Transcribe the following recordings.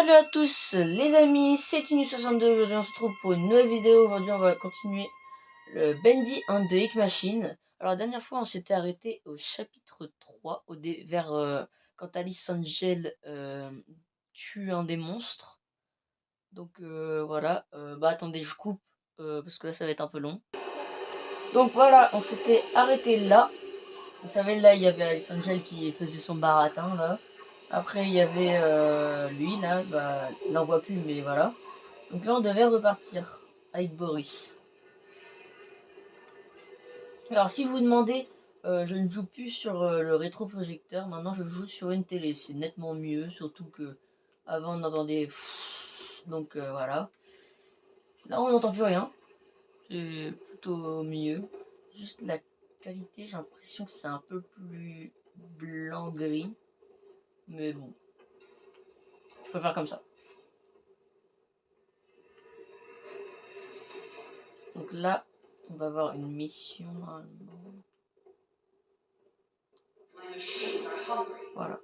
Salut à tous les amis, c'est Tinu62, aujourd'hui on se retrouve pour une nouvelle vidéo. Aujourd'hui on va continuer le Bendy and the Ink Machine. Alors la dernière fois on s'était arrêté au chapitre 3, quand Alice Angel tue un des monstres. Donc voilà, attendez je coupe parce que là ça va être un peu long. Donc voilà, on s'était arrêté là. Vous savez là il y avait Alice Angel qui faisait son baratin là. Après, il y avait lui, là, on n'en voit plus, mais voilà. Donc là, on devait repartir avec Boris. Alors, si vous vous demandez, je ne joue plus sur le rétroprojecteur. Maintenant, je joue sur une télé. C'est nettement mieux, surtout que avant on entendait... Donc voilà. Là, on n'entend plus rien. C'est plutôt mieux. Juste la qualité, j'ai l'impression que c'est un peu plus blanc-gris. Mais bon. Je préfère comme ça. Donc là, on va avoir une mission. Voilà.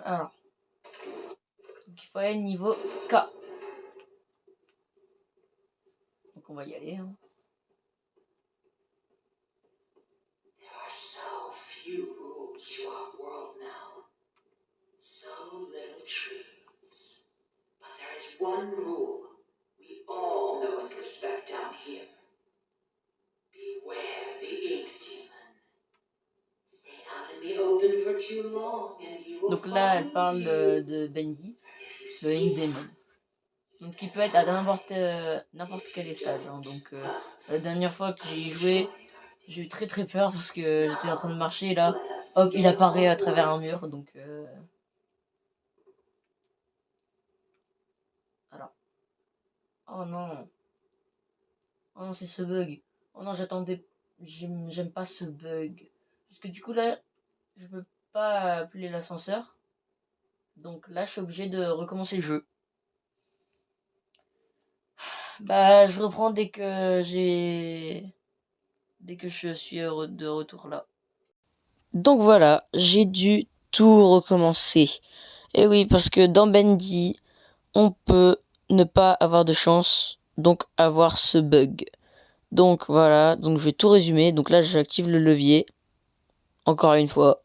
Alors, donc il faut aller niveau K. Donc on va y aller. Hein. One rule we all know and respect down here. Beware the ink demon. Stay out in the open for too long and you will. Donc là, elle parle de Bendy, le ink demon. Donc il peut être à n'importe quel stage. Hein. Donc la dernière fois que j'ai joué, j'ai eu très peur parce que j'étais en train de marcher et là, hop, il apparaît à travers un mur. Donc alors. Oh non. Oh non, c'est ce bug. Oh non, j'attendais. J'aime pas ce bug. Parce que du coup, là, je peux pas appeler l'ascenseur. Donc là, je suis obligé de recommencer le jeu. Bah, je reprends dès que je suis de retour là. Donc voilà, j'ai dû tout recommencer. Et oui, parce que dans Bendy, on peut ne pas avoir de chance, donc avoir ce bug. Donc voilà, donc je vais tout résumer. Donc là, j'active le levier. Encore une fois.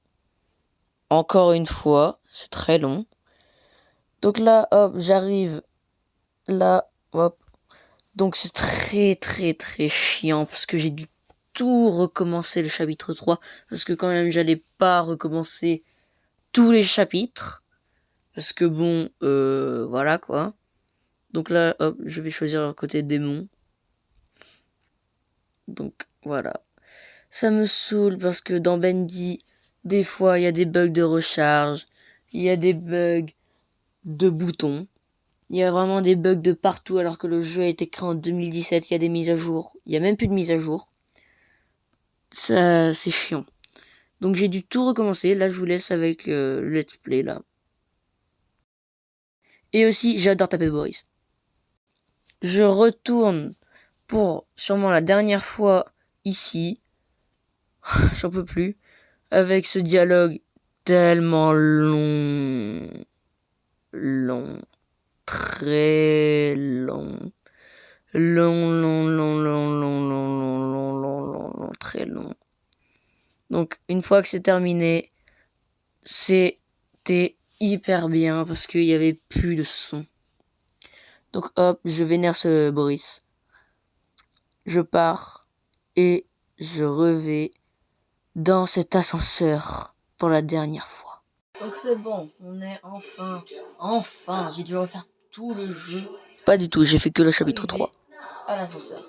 Encore une fois. C'est très long. Donc là, hop, j'arrive. Là, hop. Donc c'est très chiant. Parce que j'ai dû tout recommencer le chapitre 3. Parce que quand même, j'allais pas recommencer tous les chapitres. Parce que bon, voilà quoi. Donc là, hop, je vais choisir le côté démon. Donc voilà. Ça me saoule parce que dans Bendy, des fois, il y a des bugs de recharge, il y a des bugs de boutons, il y a vraiment des bugs de partout alors que le jeu a été créé en 2017, il y a des mises à jour, il y a même plus de mises à jour. Ça, c'est chiant. Donc j'ai dû tout recommencer, là je vous laisse avec le let's play là. Et aussi, j'adore taper Boris. Je retourne pour sûrement la dernière fois ici. J'en peux plus. Avec ce dialogue tellement long. Long. Très long. Long, très long. Donc, une fois que c'est terminé, c'était hyper bien parce qu'il n'y avait plus de son. Donc, hop, je vénère ce Boris. Je pars et je revais dans cet ascenseur pour la dernière fois. Donc c'est bon, on est enfin, j'ai dû refaire tout le jeu. Pas du tout, j'ai fait que le chapitre 3. À l'ascenseur.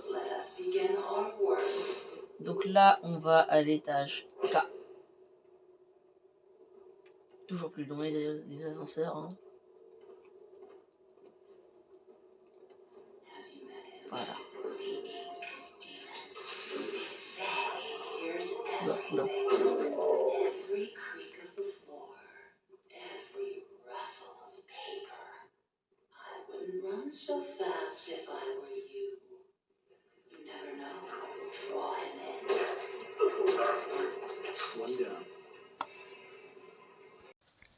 Donc là, on va à l'étage K. Toujours plus long les ascenseurs. Hein. Voilà. Oula. Run so fast if I were you. You never know. Draw him in. One down.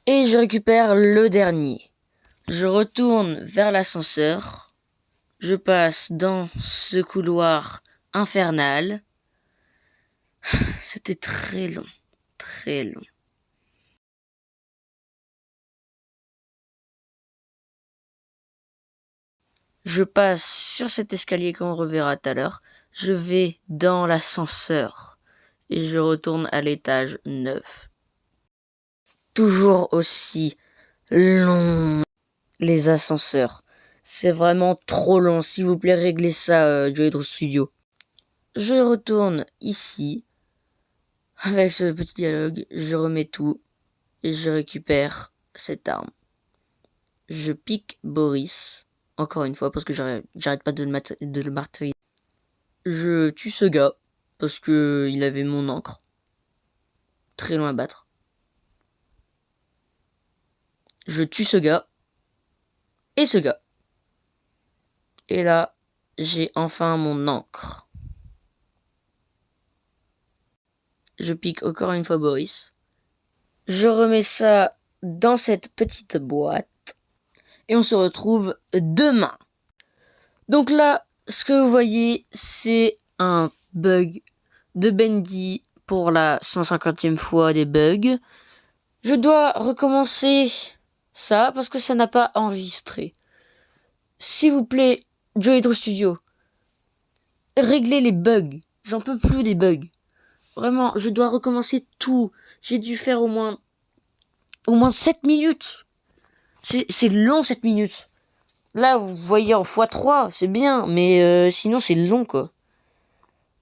Et je récupère le dernier. Je retourne vers l'ascenseur. Je passe dans ce couloir infernal. C'était très long, très long. Je passe sur cet escalier qu'on reverra tout à l'heure. Je vais dans l'ascenseur et je retourne à l'étage 9. Toujours aussi long, les ascenseurs. C'est vraiment trop long. S'il vous plaît, réglez ça, Joydro Studio. Je retourne ici. Avec ce petit dialogue, je remets tout et je récupère cette arme. Je pique Boris, encore une fois, parce que j'arrête pas de le martyriser. Je tue ce gars, parce que il avait mon encre. Très loin à battre. Je tue ce gars. Et ce gars. Et là, j'ai enfin mon encre. Je pique encore une fois Boris. Je remets ça dans cette petite boîte. Et on se retrouve demain. Donc là, ce que vous voyez, c'est un bug de Bendy pour la 150e fois des bugs. Je dois recommencer ça parce que ça n'a pas enregistré. S'il vous plaît, Joydro Studio, réglez les bugs. J'en peux plus des bugs. Vraiment, je dois recommencer tout. J'ai dû faire au moins 7 minutes. C'est long 7 minutes. Là, vous voyez en x3, c'est bien, mais sinon c'est long quoi.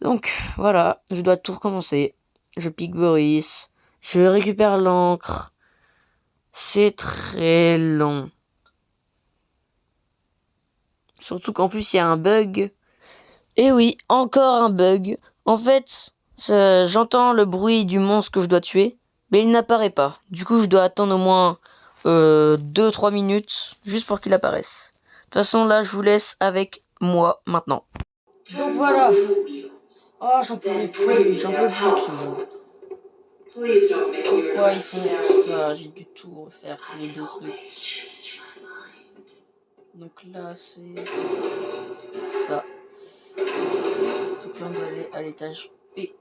Donc voilà, je dois tout recommencer. Je pique Boris, je récupère l'encre. C'est très long. Surtout qu'en plus il y a un bug. Et oui, encore un bug. En fait, j'entends le bruit du monstre que je dois tuer, mais il n'apparaît pas. Du coup, je dois attendre au moins 2-3 minutes juste pour qu'il apparaisse. De toute façon, là, je vous laisse avec moi maintenant. Donc voilà. Oh, j'en peux plus de ce jeu. Pourquoi ils font ça? J'ai dû tout refaire sur les deux trucs. Donc là, c'est ça. Donc là, on doit aller à l'étage P.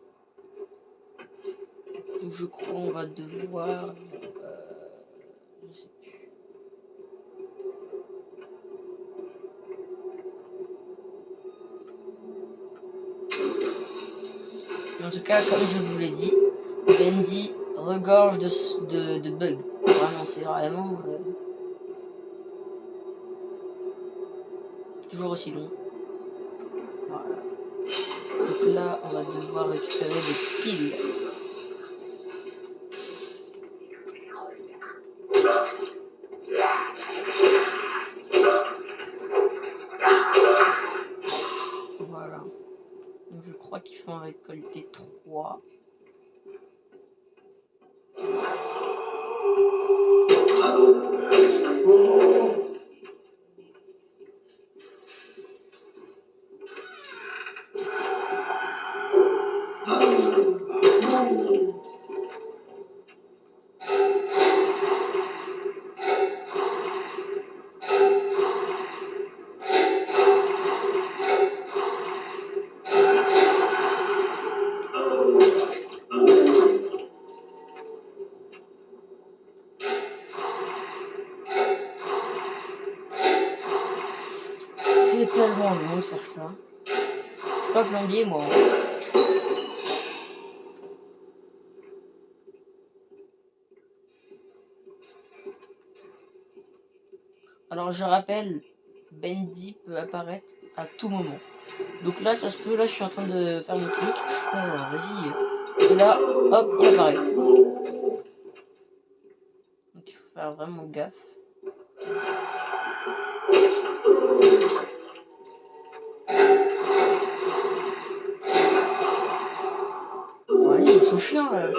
Donc je crois on va devoir... je sais plus. En tout cas, comme je vous l'ai dit, Bendy regorge de bugs. Vraiment, c'est vraiment... toujours aussi long. Voilà. Donc là, on va devoir récupérer des piles. Voilà. Donc je crois qu'il faut en récolter 3. C'est tellement long de faire ça. Je suis pas plombier moi. Alors je rappelle, Bendy peut apparaître à tout moment. Donc là ça se peut, là je suis en train de faire mon truc. Vas-y. Et là, hop, il apparaît. Donc il faut faire vraiment gaffe. Vas-y, ils sont chiants là.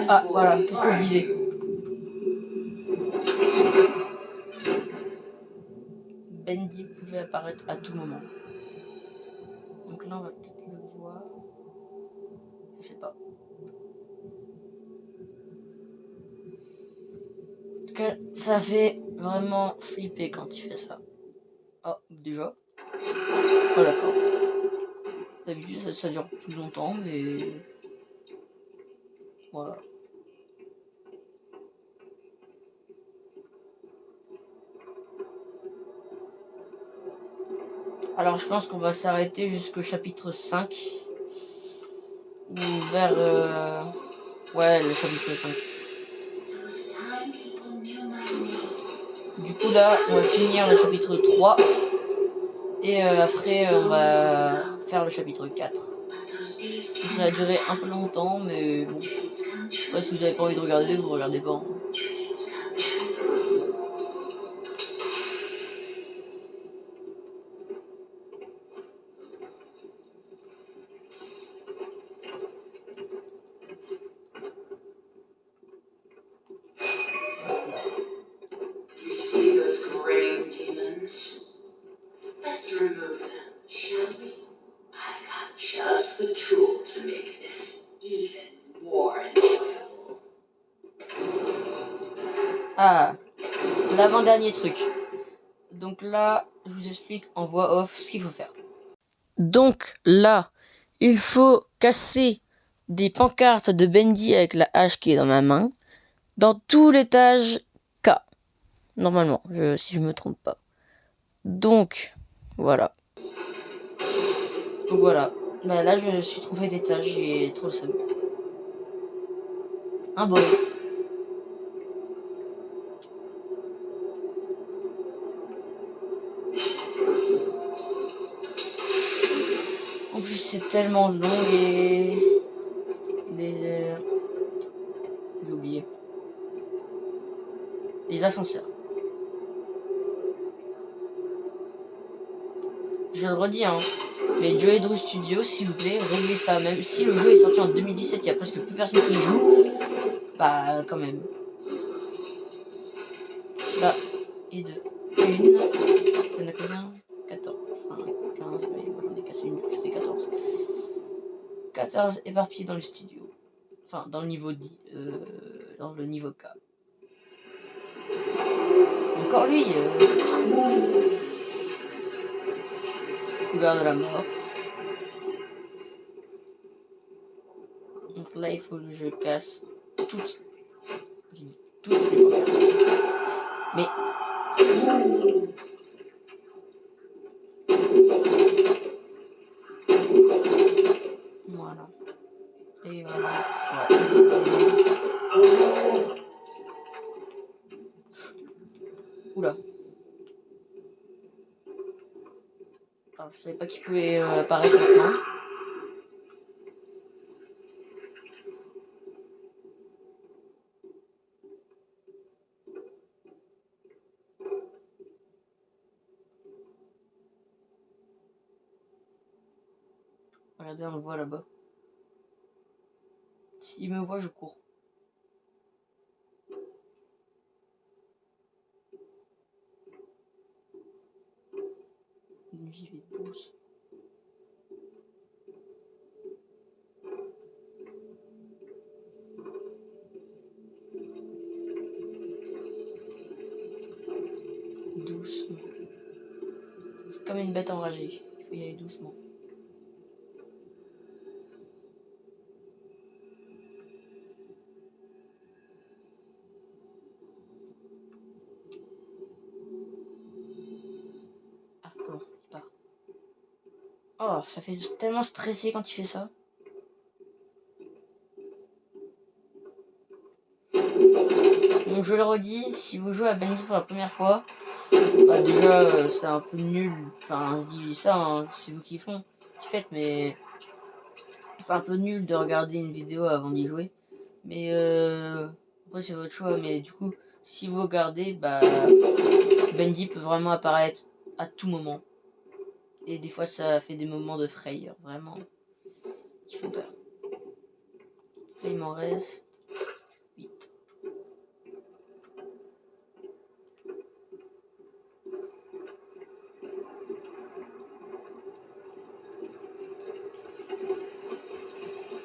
Ah, voilà, qu'est-ce que je disais? Bendy pouvait apparaître à tout moment. Donc là, on va peut-être le voir. Je sais pas. En tout cas, ça fait vraiment flipper quand il fait ça. Oh, déjà. Oh, d'accord. D'habitude, ça dure plus longtemps, mais... Voilà. Alors, je pense qu'on va s'arrêter jusqu'au chapitre 5. Ou vers... Ouais, le chapitre 5. Du coup, là, on va finir le chapitre 3. Et après, on va faire le chapitre 4. Donc, ça va durer un peu longtemps, mais bon. Après, si vous avez pas envie de regarder, vous regardez pas. Hein. Let's remove them, shall we? I've got just the tool to make this even more enjoyable. Ah, l'avant-dernier truc. Donc là, je vous explique en voix off ce qu'il faut faire. Donc là, il faut casser des pancartes de Bendy avec la hache qui est dans ma main dans tout l'étage K. Normalement, si je me trompe pas. Donc, voilà. Donc voilà. Bah là, je me suis trompé d'étage, j'ai trop le seum. Un bonus. En plus, c'est tellement long j'ai oublié. Les ascenseurs. Je le redis, hein. Mais Joey Drew Studio, s'il vous plaît, réglez ça. Même si le jeu est sorti en 2017, il y a presque plus personne qui y joue. Bah, quand même. Là, et deux. Une. Il y en a combien 14. Enfin, 15, mais j'en ai cassé une, du coup ça fait 14. 14 éparpillés dans le studio. Enfin, dans le niveau 10. Dans le niveau K. Encore lui Couvert de la mort. Donc là, il faut que je casse toutes. J'ai dit toutes les pancartes. Mais. Voilà. Et voilà. Ouais. Oula. Alors, je savais pas qu'il pouvait apparaître maintenant. Regardez, on le voit là-bas. S'il me voit, je cours. J'y vais douce. Doucement. C'est comme une bête enragée. Il faut y aller doucement. Ah, c'est bon, il part. Oh, ça fait tellement stresser quand il fait ça. Donc je le redis, si vous jouez à Bendy pour la première fois, bah déjà c'est un peu nul. Enfin, je dis ça, hein, c'est vous qui faites, mais c'est un peu nul de regarder une vidéo avant d'y jouer. Mais après c'est votre choix. Mais du coup, si vous regardez, bah Bendy peut vraiment apparaître à tout moment. Et des fois ça fait des moments de frayeur, vraiment, qui font peur. Là il m'en reste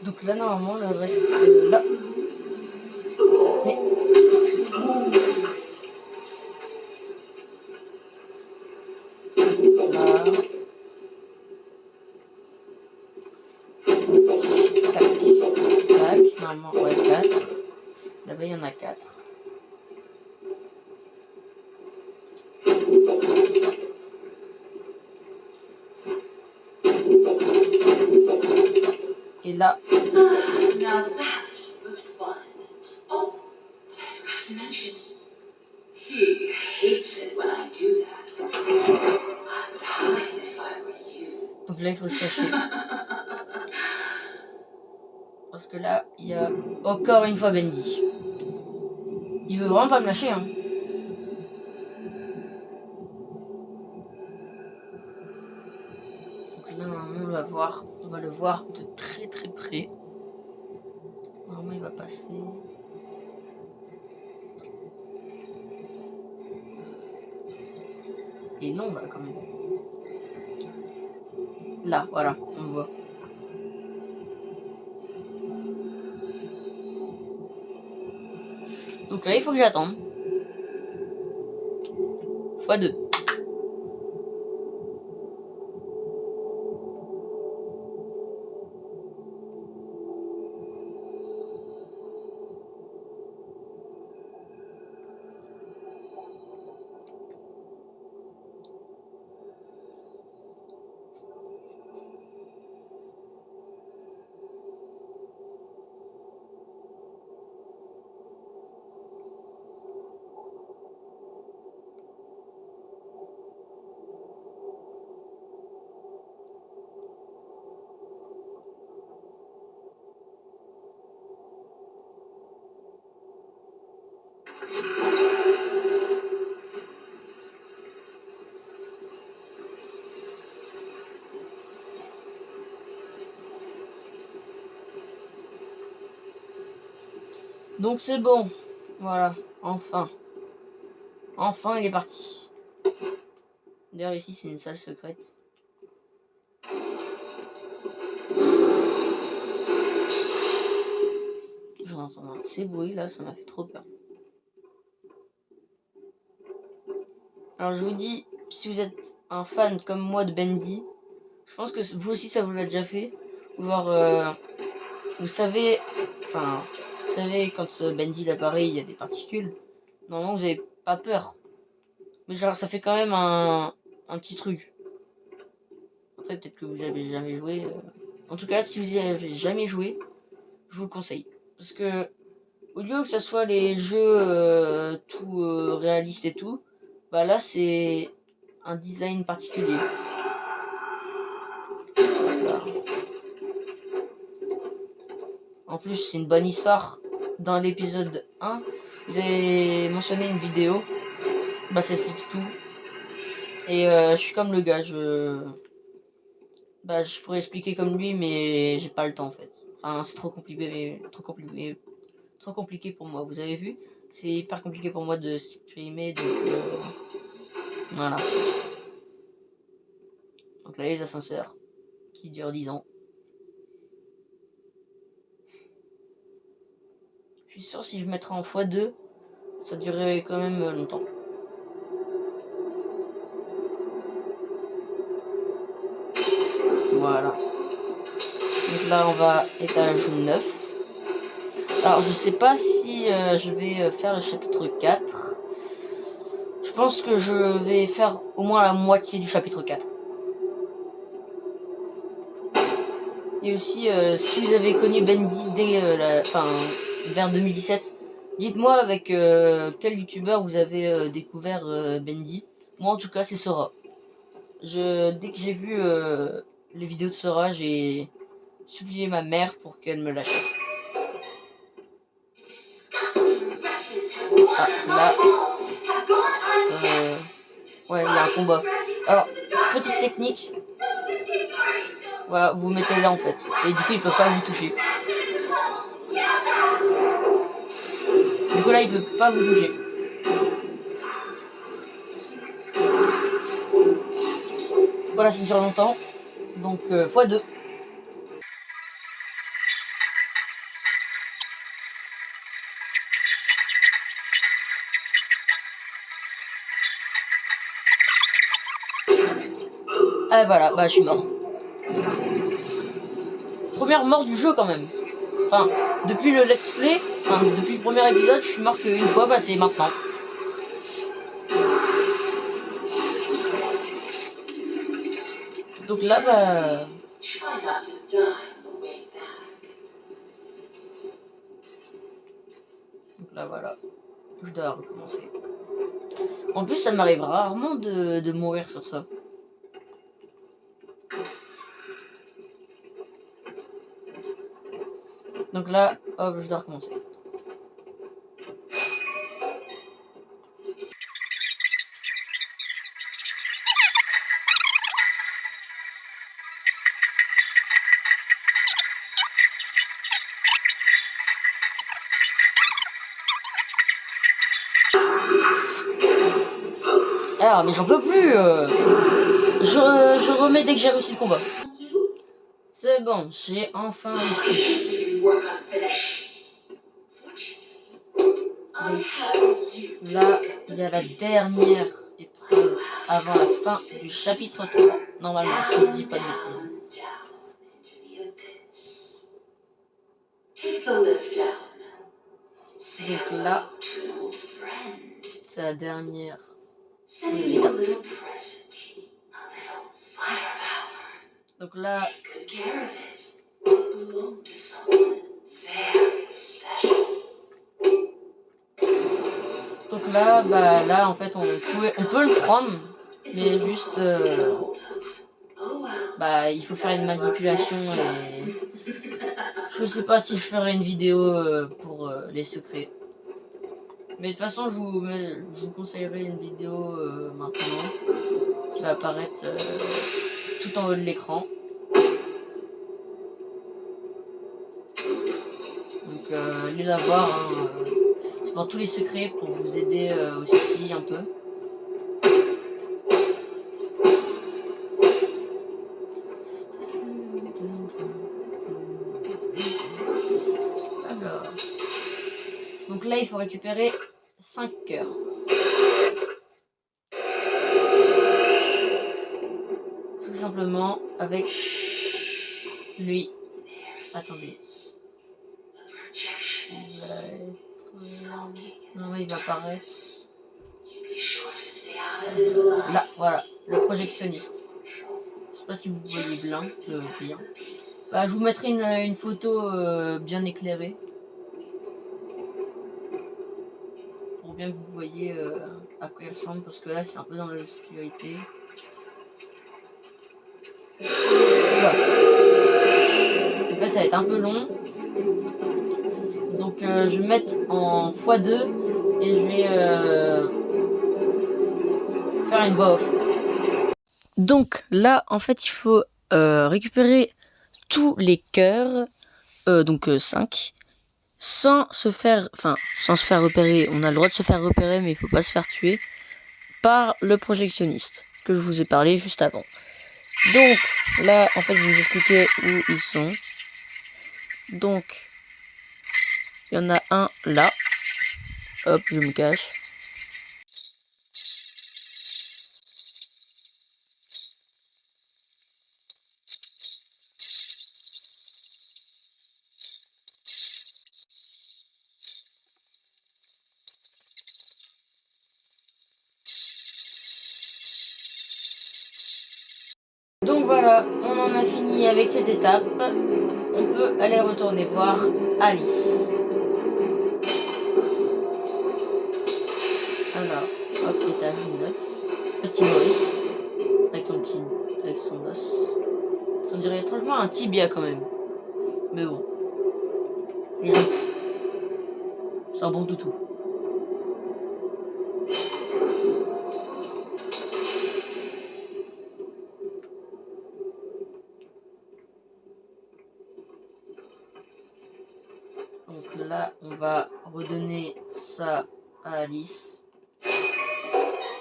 Donc là, normalement, le reste là. Mais... Là. Tac. Tac. Normalement, ouais, 4. Là-bas, il y en a 4. Et là... Now that was fun. Oh, but I forgot to mention, he hates it when I do that. I would hide if I were you. Donc là, il faut se cacher. Parce que là, il y a encore une fois Bendy. Il veut vraiment pas me lâcher, hein. Donc là, normalement, on va le voir de très très près. Normalement, il va passer. Et non, là, quand même. Là, voilà, on le voit. Donc là, il faut que j'attende. x2. Donc c'est bon. Voilà, enfin. Enfin, il est parti. D'ailleurs, ici, c'est une salle secrète. J'en entends ces bruits là, ça m'a fait trop peur. Alors je vous dis, si vous êtes un fan comme moi de Bendy, je pense que vous aussi ça vous l'a déjà fait. Genre, vous savez, enfin, vous savez quand Bendy apparaît, il y a des particules. Normalement vous avez pas peur. Mais genre ça fait quand même un petit truc. Après peut-être que vous avez jamais joué. En tout cas, si vous y avez jamais joué, je vous le conseille. Parce que au lieu que ça soit les jeux tout réalistes et tout, bah là c'est un design particulier. Voilà. En plus c'est une bonne histoire. Dans l'épisode 1, vous avez mentionné une vidéo. Bah ça explique tout. Et je suis comme le gars, je pourrais expliquer comme lui mais j'ai pas le temps en fait. Enfin c'est trop compliqué pour moi, vous avez vu? C'est hyper compliqué pour moi de s'exprimer, donc voilà. Donc là les ascenseurs qui durent 10 ans. Je suis sûr si je mettrais en x2, ça durerait quand même longtemps. Voilà. Donc là on va étage 9. Alors je sais pas si je vais faire le chapitre 4. Je pense que je vais faire au moins la moitié du chapitre 4. Et aussi si vous avez connu Bendy dès vers 2017, dites-moi avec quel youtubeur vous avez découvert Bendy. Moi en tout cas c'est Sora. Dès que j'ai vu les vidéos de Sora, j'ai supplié ma mère pour qu'elle me l'achète. Ah, là, ouais, il y a un combat. Alors, petite technique. Voilà, vous mettez là en fait. Et du coup, il peut pas vous toucher. Du coup, là, il peut pas vous toucher. Voilà, ça dure longtemps. Donc, x2. Ah voilà, bah je suis mort. Première mort du jeu quand même. Enfin, depuis le let's play, enfin depuis le premier épisode, je suis mort qu'une fois, bah c'est maintenant. Donc là, bah... Try not to die on the way back. Donc là, voilà. Je dois recommencer. En plus, ça m'arrive rarement de mourir sur ça. Donc là, hop, je dois recommencer. Alors, mais j'en peux plus. Je remets dès que j'ai réussi le combat. C'est bon, j'ai enfin réussi. Donc là, il y a la dernière épreuve avant la fin du chapitre 3. Normalement, si je dis pas de bêtises. Donc là, c'est la dernière étape. Donc là, bah là en fait on peut le prendre, mais juste bah il faut faire une manipulation et je sais pas si je ferai une vidéo pour les secrets. Mais de toute façon je vous conseillerais une vidéo maintenant qui va apparaître tout en haut de l'écran. Donc allez la voir, hein, c'est pour tous les secrets pour vous aider aussi un peu. Alors, donc là il faut récupérer 5 cœurs. Tout simplement avec lui. Attendez. Il va être... Non, il va apparaître. Là, voilà, le projectionniste. Je sais pas si vous voyez bien. Bah, je vous mettrai une photo bien éclairée. Pour bien que vous voyez à quoi il ressemble. Parce que là, c'est un peu dans l'obscurité. Donc là, ça va être un peu long. Donc je vais mettre en x2 et je vais faire une voix off. Donc là, en fait, il faut récupérer tous les cœurs, donc 5, sans se faire repérer. On a le droit de se faire repérer, mais il faut pas se faire tuer par le projectionniste que je vous ai parlé juste avant. Donc là, en fait, je vais vous expliquer où ils sont. Donc, il y en a un là. Hop, je me cache. Donc voilà, on en a fini avec cette étape. On peut aller retourner voir Alice. Alors, hop, étage 9. Petit Maurice. Avec son os. On dirait étrangement un tibia quand même. Mais bon. Il est gentil. C'est un bon toutou. Donc là, on va redonner ça à Alice.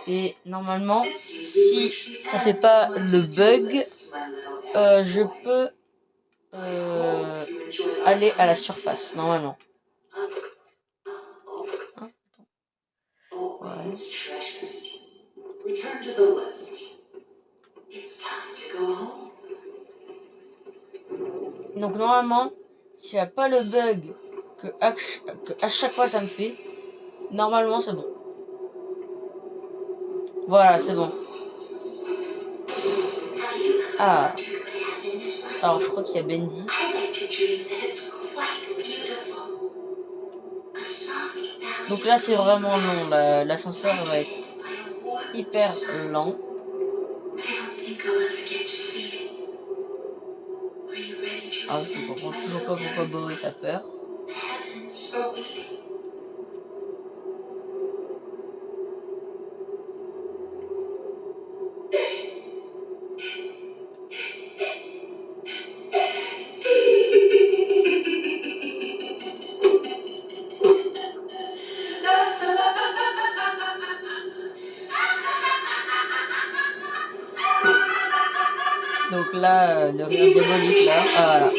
Et normalement, si ça fait pas le bug, je peux aller à la surface, normalement. Hein? Ouais. Donc normalement, s'il n'y a pas le bug que à chaque fois ça me fait, normalement c'est bon. Voilà, c'est bon. Ah. Alors je crois qu'il y a Bendy. Donc là c'est vraiment long, l'ascenseur va être hyper lent. Alors je ne comprends toujours pas pourquoi Boris a peur. Donc là, le rire diabolique là, ah, voilà.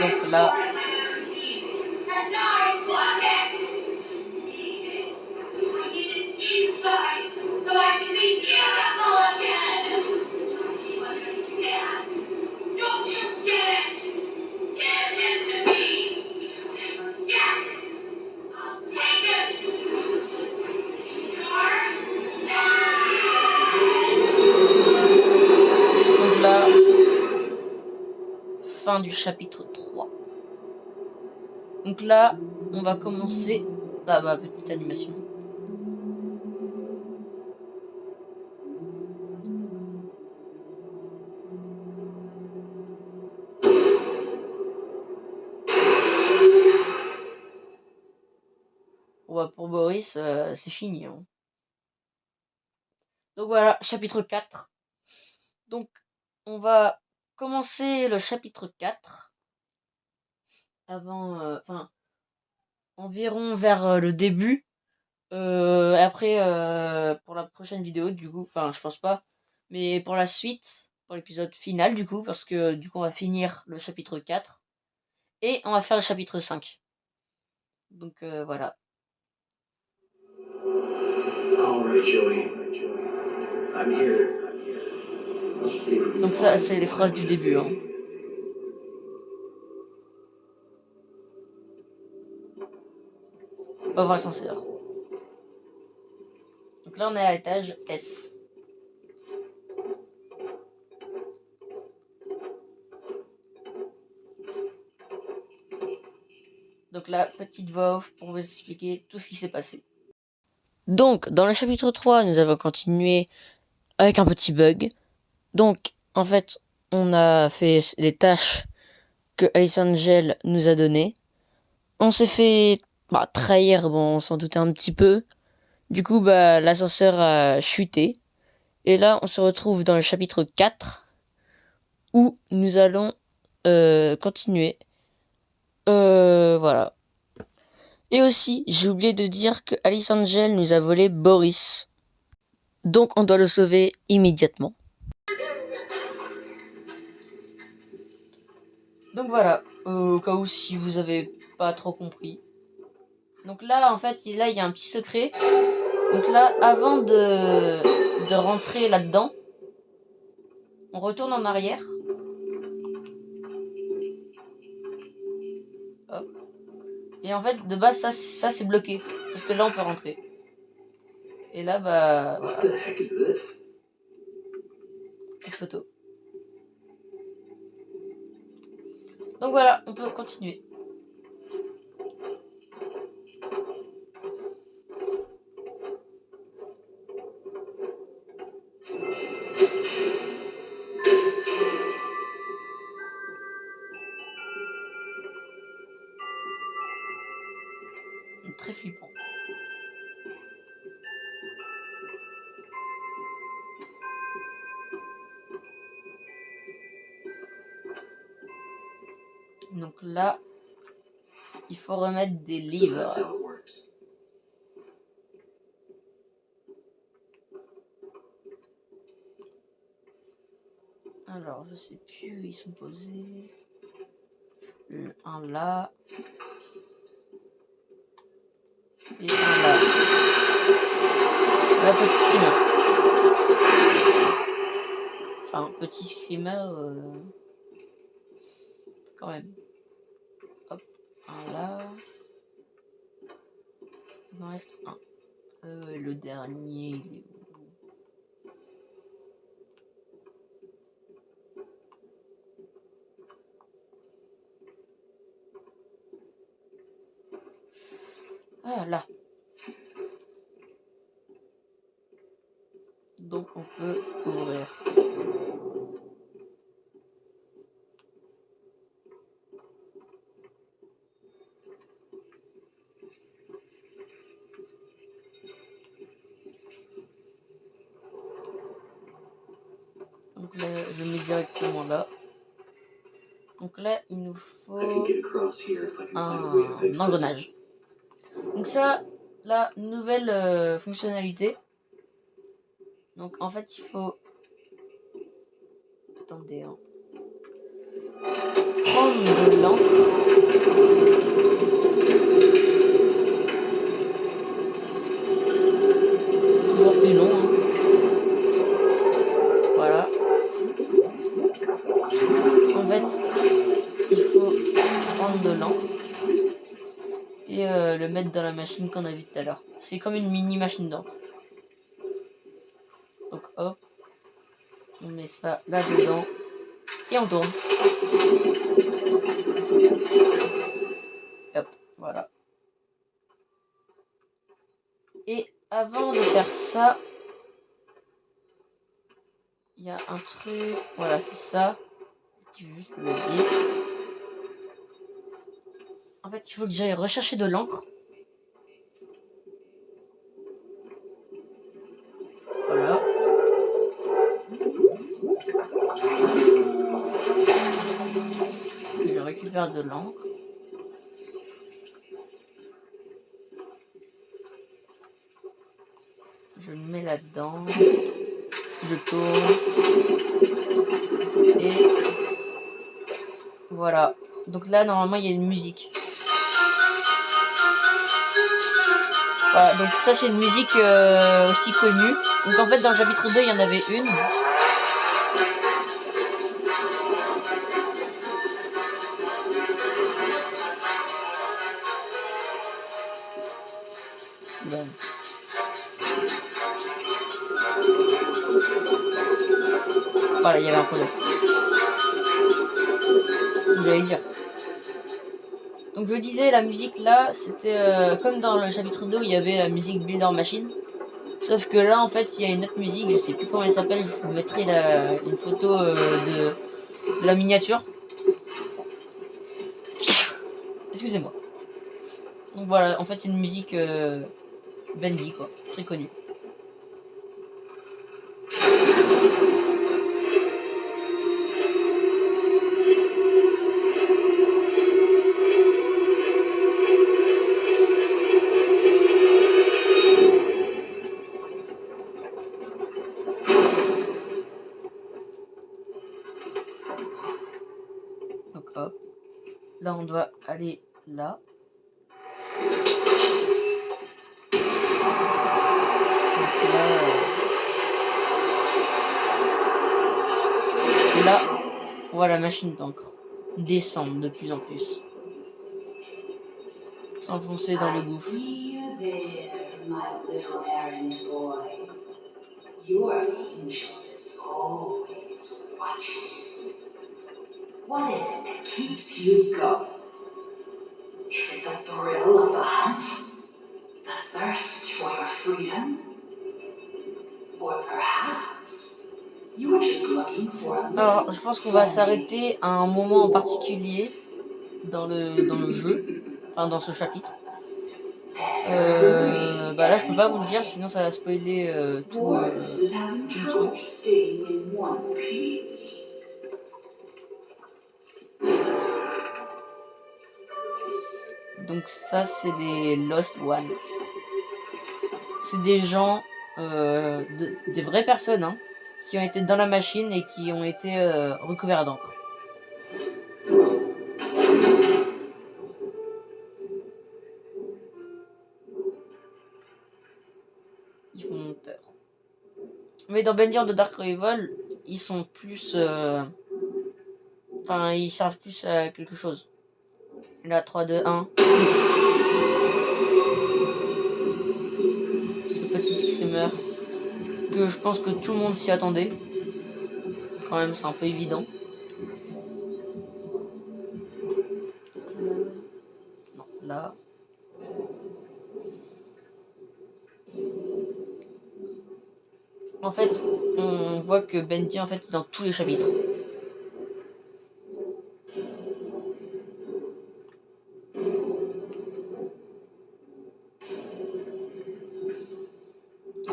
Donc là, fin du chapitre 3. Donc là, on va commencer. Ah bah, petite animation. Ouais, pour Boris, c'est fini. Hein. Donc voilà, chapitre 4. Donc, on va commencer le chapitre 4. Avant, enfin, environ vers le début. Après, pour la prochaine vidéo, du coup, enfin, je pense pas. Mais pour la suite, pour l'épisode final, du coup, parce que du coup, on va finir le chapitre 4. Et on va faire le chapitre 5. Donc, voilà. Donc ça, c'est les phrases du début. Hein. On va voir l'ascenseur. Donc là, on est à l'étage S. Donc là, petite voix off pour vous expliquer tout ce qui s'est passé. Donc, dans le chapitre 3, nous avons continué avec un petit bug. Donc, en fait, on a fait les tâches que Alice Angel nous a données. On s'est fait trahir, bon, on s'en doutait un petit peu. Du coup, l'ascenseur a chuté. Et là, on se retrouve dans le chapitre 4, où nous allons continuer. Voilà. Et aussi, j'ai oublié de dire que Alice Angel nous a volé Boris. Donc, on doit le sauver immédiatement. Donc voilà, au cas où si vous avez pas trop compris. Donc là, en fait, il y a un petit secret. Donc là, avant de rentrer là-dedans, on retourne en arrière. Hop. Et en fait, de base, ça c'est bloqué. Parce que là, on peut rentrer. Et là, voilà. Petite photo. Donc voilà, on peut continuer. Très flippant. Donc là, il faut remettre des livres. Alors, je sais plus où ils sont posés. Un là. Et un là. Voilà, petit screamer. Enfin, petit screamer, quand même. Hop, un là. Il m'en reste un. Le dernier, il est où? Ah, là. Donc, on peut ouvrir. Donc là, je mets directement là. Donc là, il nous faut un engrenage. Donc ça, la nouvelle fonctionnalité. Donc en fait, il faut... Attendez, hein. Prendre de l'encre. Toujours plus long, hein. Voilà. En fait, il faut prendre de l'encre et le mettre dans la machine qu'on a vue tout à l'heure. C'est comme une mini machine d'encre. Donc hop, on met ça là-dedans et on tourne. Hop, voilà. Et avant de faire ça, il y a un truc, voilà, c'est ça. Je vais juste le dire. En fait, il faut que j'aille rechercher de l'encre. Voilà. Je récupère de l'encre. Je le mets là-dedans. Je tourne. Et voilà. Donc là, normalement, il y a une musique. Voilà, donc ça, c'est une musique aussi connue. Donc en fait, dans le chapitre 2, il y en avait une. Bon. Voilà, il y avait un problème. J'allais dire. Donc je disais, la musique là, c'était comme dans le chapitre 2 où il y avait la musique Builder Machine. Sauf que là, en fait, il y a une autre musique, je sais plus comment elle s'appelle, je vous mettrai une photo de la miniature. Excusez-moi. Donc voilà, en fait, c'est une musique Bendy, quoi, très connue. Donc hop, là on doit aller là. Donc là, on voit la machine d'encre descendre de plus en plus. S'enfoncer dans le gouffre. What is it that keeps you going? Is it the thrill of the hunt? The thirst for your freedom? Or perhaps you're just looking for a Alors, je pense qu'on va s'arrêter à un moment en particulier dans le jeu, enfin dans ce chapitre. Bah là, je peux pas vous le dire, sinon ça va spoiler tout le truc. Donc ça, c'est les Lost One. C'est des gens, des vraies personnes, hein, qui ont été dans la machine et qui ont été recouverts d'encre. Ils font peur. Mais dans Bendy and the Dark Rival, ils sont plus... Enfin, ils servent plus à quelque chose. Là, 3, 2, 1. Ce petit screamer. Que je pense que tout le monde s'y attendait. Quand même, c'est un peu évident. Non, là. En fait, on voit que Bendy, en fait, est dans tous les chapitres.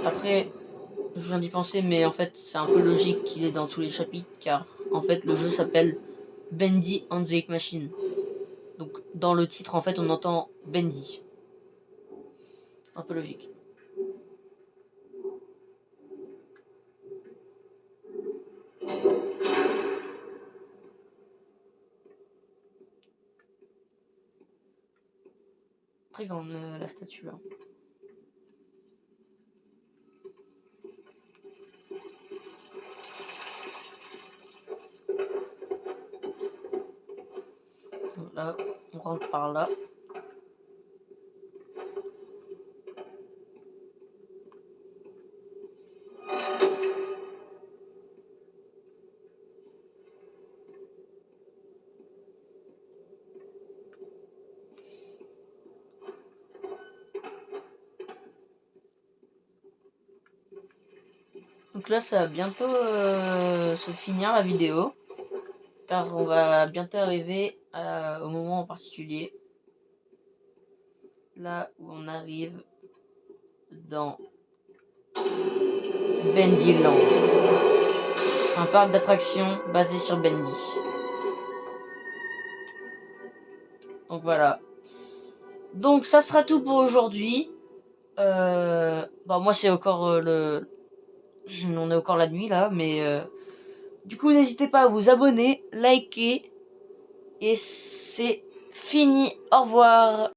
Après, je viens d'y penser, mais en fait, c'est un peu logique qu'il est dans tous les chapitres, car en fait, le jeu s'appelle Bendy and the Egg Machine. Donc, dans le titre, en fait, on entend Bendy. C'est un peu logique. Très grande la statue là. Là, on rentre par là. Donc là, ça va bientôt se finir la vidéo, car on va bientôt arriver au moment en particulier, là où on arrive dans Bendyland, un parc d'attractions basé sur Bendy. Donc voilà. Donc ça sera tout pour aujourd'hui. Moi c'est encore on est encore la nuit là, mais du coup n'hésitez pas à vous abonner, liker, et c'est fini. Au revoir.